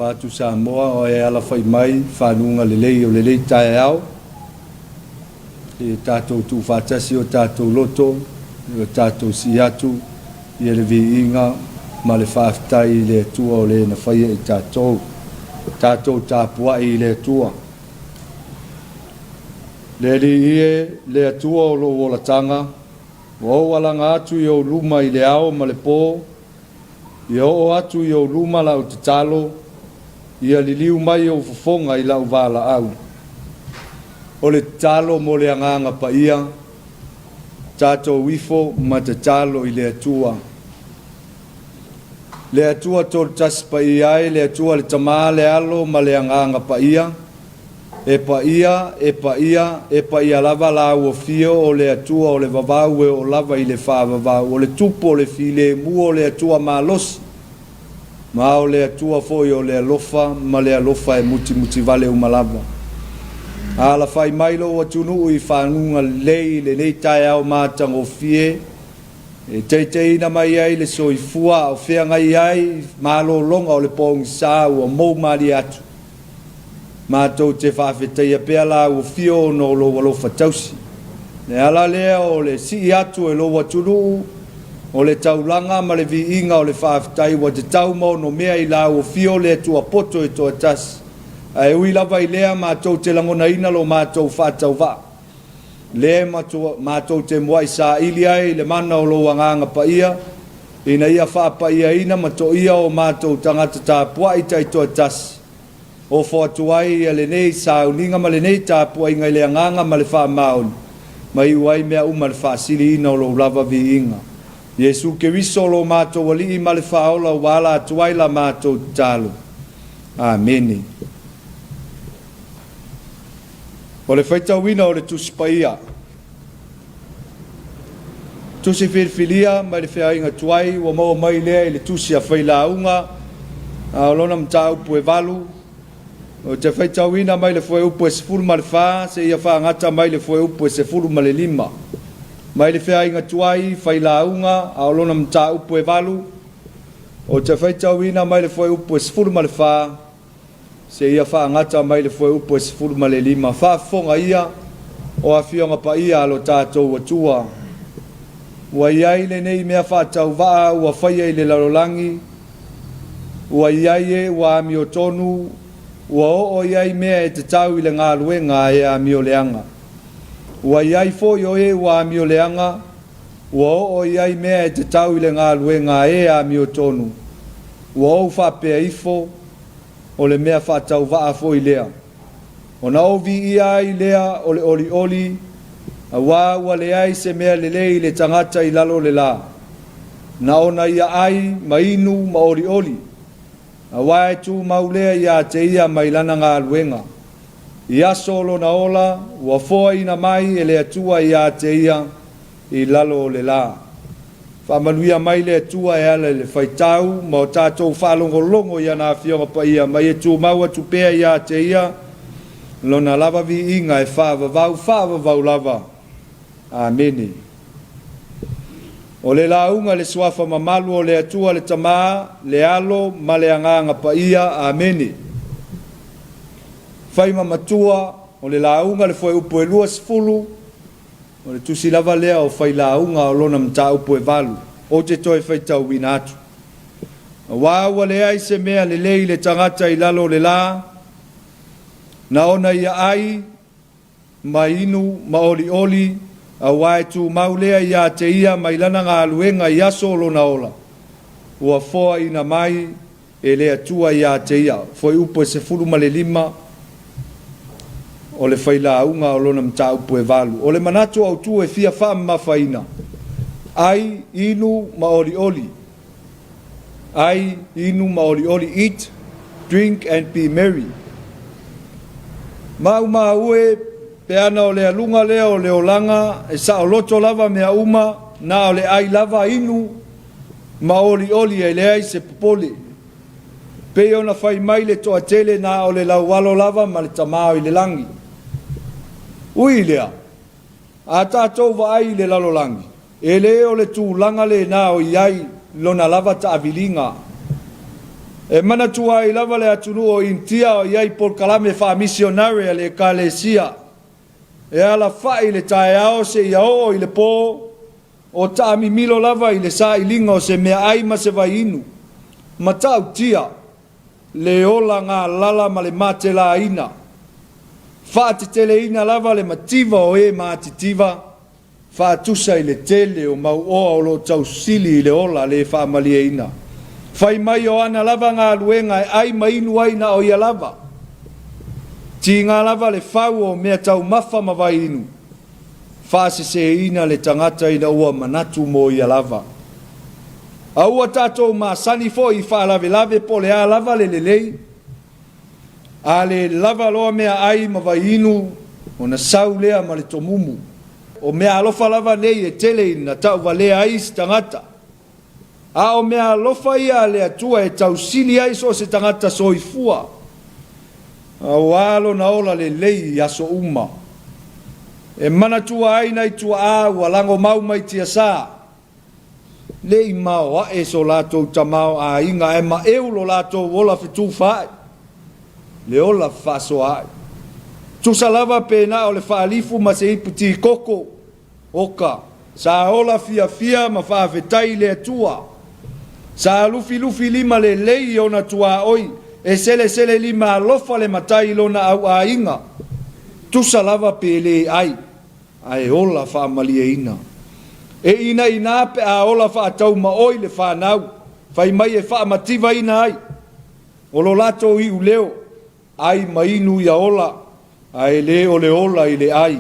fatu Samoa o e ala fai mai whanunga lelei o lelei Taeao e tātou tu whatasi o tātou loto o tātou siatu i ele vi inga ma le whaftai le tua o le na whaia i tātou Tapua'iga le tua le li ie le atua o lo wolatanga o walanga atu i o luma i le ao ma le pō i o atu i o luma la o te talo i a li liu mai o fofonga i lau wala au o le talo mo le anganga pa ia tātou wifo ma te talo i le atua tol tas pa ia le atua le tama le alo ma le anganga pa ia e pa ia lava la o fio o le atua o le vavau e o lava i le whavavau o le tupo o le file mu o le atua malos ma o le atua foi o le alofa ma le alofa e muti vale o malava ala fai mailo o tunu i whanunga le nei Taeao mātango fie e teina mai ai le soifua o whianga ai malo longa o le pōngi sā o mou mari atu mātou te whawhetai a pēr la o fio no lo walofa tausi ne ala lea o le si atu e lo watunu o le taulanga ma le vi inga o le whawhetai wa te taumau no mea i la o fio le tua poto e toa tas ai ui lava i lea mātou te langona ina lo mātou whātau wā le mātou te mua i sā ili ai le mana o lo anganga pa ia ina ia whapa ia ina mato ia o mātou tangata Tapua'iga i toa tas o whatuai a le nei sa uninga ma le nei Tapua'iga i le anganga ma le wha maun mai uai mea uma le wha sili ina o lo lava vi inga Yesu ke wiso lo mātou wali i ma le wha ola wala atuai la mātou talo Ameni o le whaitawina o le tusipaia tusi whirwhilia mai le whiainga tuai wa mau mai lea i le tusi a whailaunga o lona mta upu e valu o te whaitawina mai le whai upu e sefuru ma le wha se ia whaangata mai le whai upu e sefuru ma le lima mai le whiainga tuai whailaunga o lona mta upu e valu o te whaitawina mai le whai upu e sefuru ma le wha se ia whaangata mai le whai upu e sefuru ma le lima whafonga ia o a whionga pa ia alo tātou atua ua iai le nei mea whātau waa ua whaia i le lalolangi ua iai e ua ami o tonu ua o iai mea e te tau i le ngā luenga e ami o leanga ua iai fo i oe ua ami o leanga ua o iai mea e te tau i le ngā luenga e ami o tonu ua o whapea ifo o le mea whātau waa fo i lea o na ovi ia i lea o le oli a wā le ai se mea lelei le tangata i lalo le la. Na ona ia ai ma inu ma oli. A wā e tū maulea ia te ia mai lana ngā luenga. Ia solo na ola, ua foa ina mai e le atua ia te ia i lalo le la. Whamanuia mai le atua e ala le whaitau, ma o tātou whalongolongo ia nā whionga pa ia, mai e tū maua tupea ia te ia, lona lava vi inga e whaavavau lava. Ameni. O le launga le swafa mamalu o le atua le tamaa, le alo, ma le anganga pa ia. Ameni. Whaima matua, o le launga le fwoi upo e lua sifulu, o le tusi lava lea o whai launga o lona mta upo e valu, o te toi whaitau wina atu. Wawa le ai se mea le lei le tangata i lalo le la, na ona ia ai, ma inu, ma oli, a wae tu maulea ia te ia mai lana ngā luenga ia solo na ola. Ua foa ina mai e lea tua ia te ia. Foi upo e se furu ma le lima o le whaila unga o lona mta upo e valu. O le manatu au tu e fia wha mawhaina. Ai inu ma oli. Ai inu ma oli. Eat, drink and be merry. Mau ue pe ana o le alunga lea o le olanga e sa o loto lava mea uma na o le ai lava inu ma oli e le ai se popole pe ona fai mai le toa tele na o le laualo lava ma le tamao i le langi ui lea a tātou wa ai le lalolangi e le o le tūlanga le na o iai lona lava ta avilinga E mana tua I lava le atunu o intia o iai por kalame Faamisionare le kalesia. E ala fai le Taeao se iao I le po o taami milo lava I le sa ilinga o se mea aima se vainu. Matau tia le ola ngā lala ma le mate la ina. Fati tele ina lava le mativa o e matitiva. Fatusa I le tele o mau oa o lo tau sili I le ola le whaamalia ina. Fai mai o ana lava ngā luenga e ai mainu aina o ia lava. Ti ngā lava le whau o mea tau mafa mawai inu. Fase se ina le tangata ina ua manatu mo ia lava. A ua tātou mā sani fo I whaalave lave po le a lava le lelei. A le lava loa mea ai mawai inu o na sau lea ma le tomumu. O mea alofa lava nei e tele ina tau valea ai si tangata. A o mea alofa ia le atua e tau sili ai so se tangata soifua. A walo na ola le lei aso uma. E mana tua aina I tua a ua lango mau mai tia saa. Lei mau a e so lato tamau a inga e ma eulo lato wola fitu fai. Le ola faso ai. Tusa lava pena o le faalifu ma se iputi koko. Oka. Sa ola fia fia ma faafetai le atua. Sa lufi lufi lima le lei o na tua oi. E sele sele lima alofa le matai lo na au a inga. Tusa lava pele ai. Ai ola faamalia ina. E ina ina pe a ola faatau ma oi le whanau. Fai mai e faamativa ina ai. O lo lato I uleo. Ai mainu ia ola. Ai le o le ola I le ai.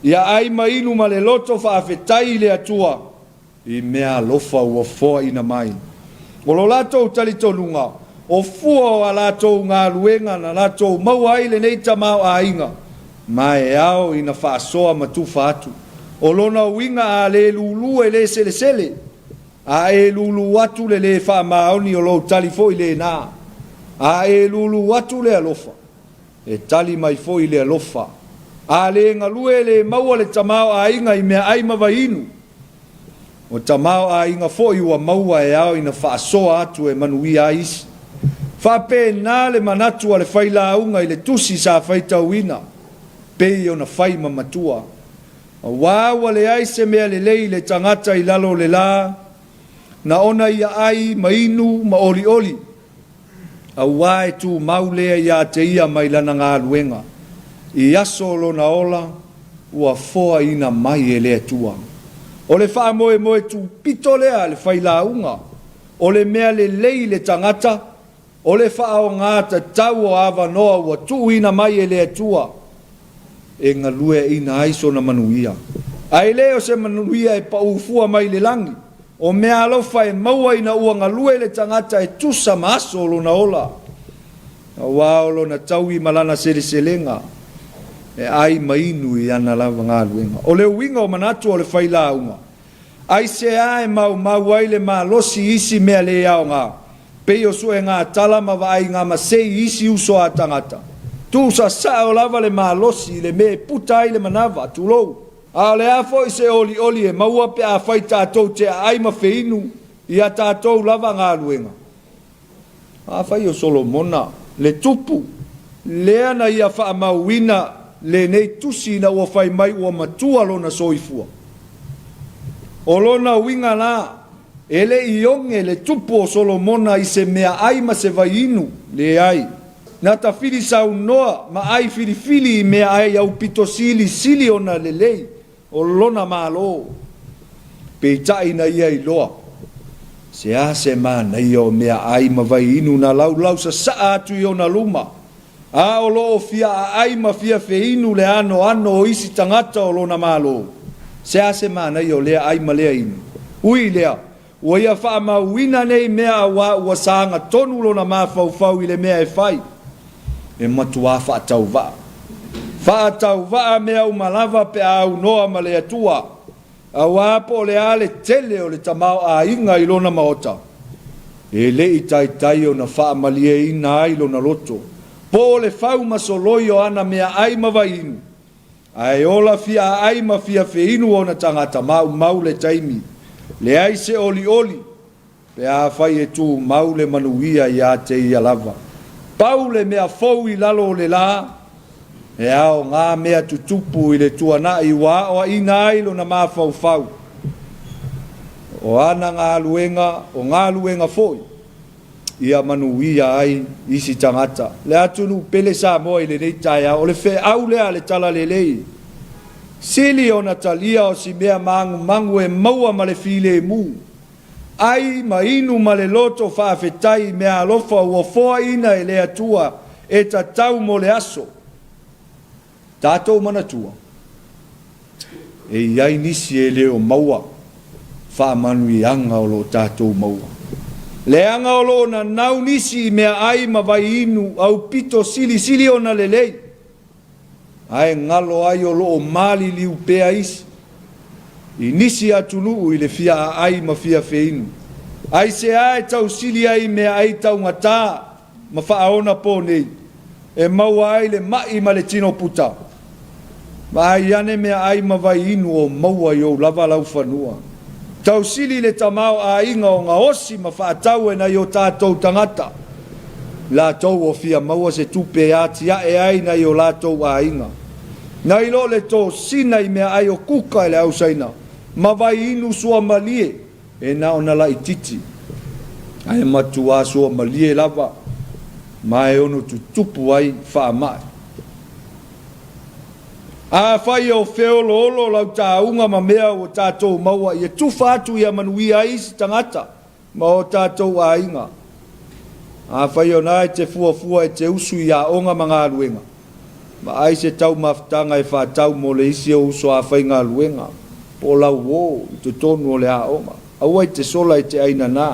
Ia ai mainu ma le loto faafetai le atua. I mea lofa ua foa ina mai. O lo lato talitonunga. O fua o a lato ngā luenga na lato mau ai le nei tamau a inga. Mai ao ina whaasoa matufa atu. O lona winga a le lulu e le sele sele. A e lulu atu le le whaamaoni o lo tali fo I le nā. A e lulu atu le alofa. E tali mai fo I le alofa. A le ngalue le maua le tamau a inga I mea ai mawainu. O tamau a inga fo I ua maua e ao ina whaasoa atu e manuia isi. Whape nā le manatu a le whaila unga I le tusi sa whaitau ina. Pei o na whaima matua. A wāua le ai se mea le lei le tangata I lalo le la. Na ona ia ai mainu ma oli oli. A wae tu maulea ia te ia mai lana ngā luenga. I aso lo na ola ua foa ina mai e lea tua. O le wha moe moe tu pito lea le whaila unga. O le mea le lei le tangata. O le wha o ngāta tau o awa noa ua tu ina mai e lea tua. E ngā lue ina aiso na manuia. Ai leo se manuia e pa ufua mai le langi. O mea alofa e maua ina ua ngā lue le tangata e tusa maaso lo na ola. A wao lo na tau I malana sere selenga. E ai mainu I ana lava ngā luenga. O le winga o manatu o le whaila unga. Ai se ae mau ai le maa losi isi mea le ao ngā. Pei o sue ngā tala ma vai ngā masei isi uso a tangata. Tu sa o lava le maa losi le me puta ai le manava tu lou. A le a foi se oli oli e maua pe a fai tātou te ai ma feinu I a tātou lava ngā luenga. A fai o Solomona le tupu lea na ia wha mauina le nei tusi na ua fai mai ua matua lona soifua. O lona winga la ele ionge le tupu o Solomona I se mea ai ma se vai inu le ai. Na ta fili sau noa ma ai fili fili I mea ai au pito sili sili ona le lei. O lona malo. Peitai na ia I loa. Se a se mana I o mea ai ma vai inu na lau sa saa atu I o na luma. A o loo fia a ai ma fia fe inu le ano o isi tangata o lona malo. Se a se mana I o lea ai ma lea inu. Ui lea. Ua ia wha ma wina nei mea ua saanga tonu lona ma fau I le mea e fai. E matua wha tau vaa. Wha tau vaa mea umalava pe au noa ma le atua. A wapo le ale tele o le tamau a inga I lona maota. E le I tai o na wha malie ina ai lona loto. Po le whau masoloi o ana mea ai mawainu. Ai ola fia ai ma fia feinu o na tangata mau le taimi. Le ai se oli oli. pe a fai e tu maule manuia ia te ia lava paule mea fou I lalo le la e ao ngā mea tutupu I le tuana I wā o ina ilo na mafau fau o ana ngā luenga foi ia manuia ai isi tangata le atunu pele Samoa I le nei Taeao o le fe au lea le tala le lei sili o na talia o si mea mangu e maua ma le file mu ai ma inu ma le loto whaafetai mea alofa ua foa ina e le atua e tatau mo le aso tātou manatua e iai nisi e leo maua whaamanu I anga o lo tātou maua le anga o lo na nau nisi mea ai ma vai inu au pito sili o na lelei ai ngalo ai o lo mali liu pea isi I nisi atunu I le fia ai ma fia feinu ai se ai tau sili ai mea ai tau ngata ma whaaona po nei e maua ai le mai ma le tino puta ma ai ane mea ai ma vai inu o maua I o lava lau whanua tau sili le tamao a inga o ngā osi ma whaatau e na I o tātou tangata la tau o fia maua se tupe ati a e ai na I o la tau a inga na I lo le tō sina I mea ai o kuka e le au saina ma vai inu sua malie e na o na la ititi ai matua sua malie lava ma e ono tutupu ai wha mai a fai o feolo olo lau taunga ma mea o tātou maua I e tufa atu I a manuia isi tangata ma o tātou a inga a fai o nai te fua e te usu I a onga ma ngā luenga ma ai se tau mafutanga e whātau mo le isi o uso a whai ngā luenga po lau o I te tonu o le a onga aua I te sola I te aina nā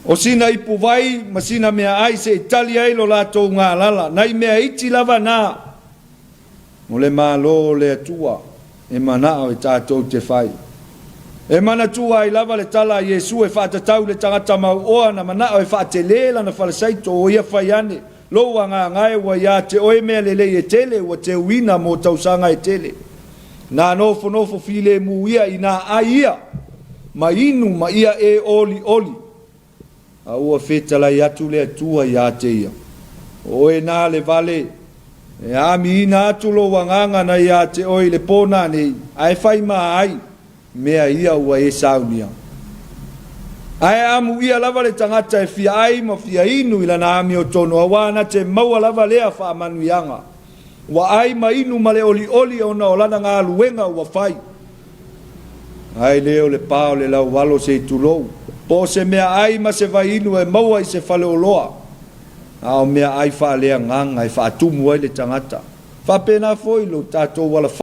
o sina I puwai ma sina mea ai se itali ai lo lātou ngā lala nai mea iti lava nā mo le mālo le atua e manao e tātou te whai e mana tua I lava le tala Iesu e whātatau le tangata mau oa na manao e whātelela na whalasaito o ia whai ane loa ngā ngai wa ia te oe mea lele e tele wa te uina mo tausanga e tele nā nofo file mu ia I nā aia ma inu ma ia e oli a ua whetala I atu le atua I a te ia o e nā le vale e ami ina atu lo wanganga na I a te oe le pōna nei ai whai maa ai mea ia ua e saunia ai amu ia lava le tangata e fia ai ma fia inu ila na ami o tono a wana te maua lava lea wha manuianga wa ai ma inu ma le oli o na o lana ngā luenga ua whai ai leo le pao le lau walo se tulou po se mea ai ma se vai inu e maua I se whale o loa ao mea ai wha lea nganga e wha atumu ai le tangata wha pena foi lo tātou wala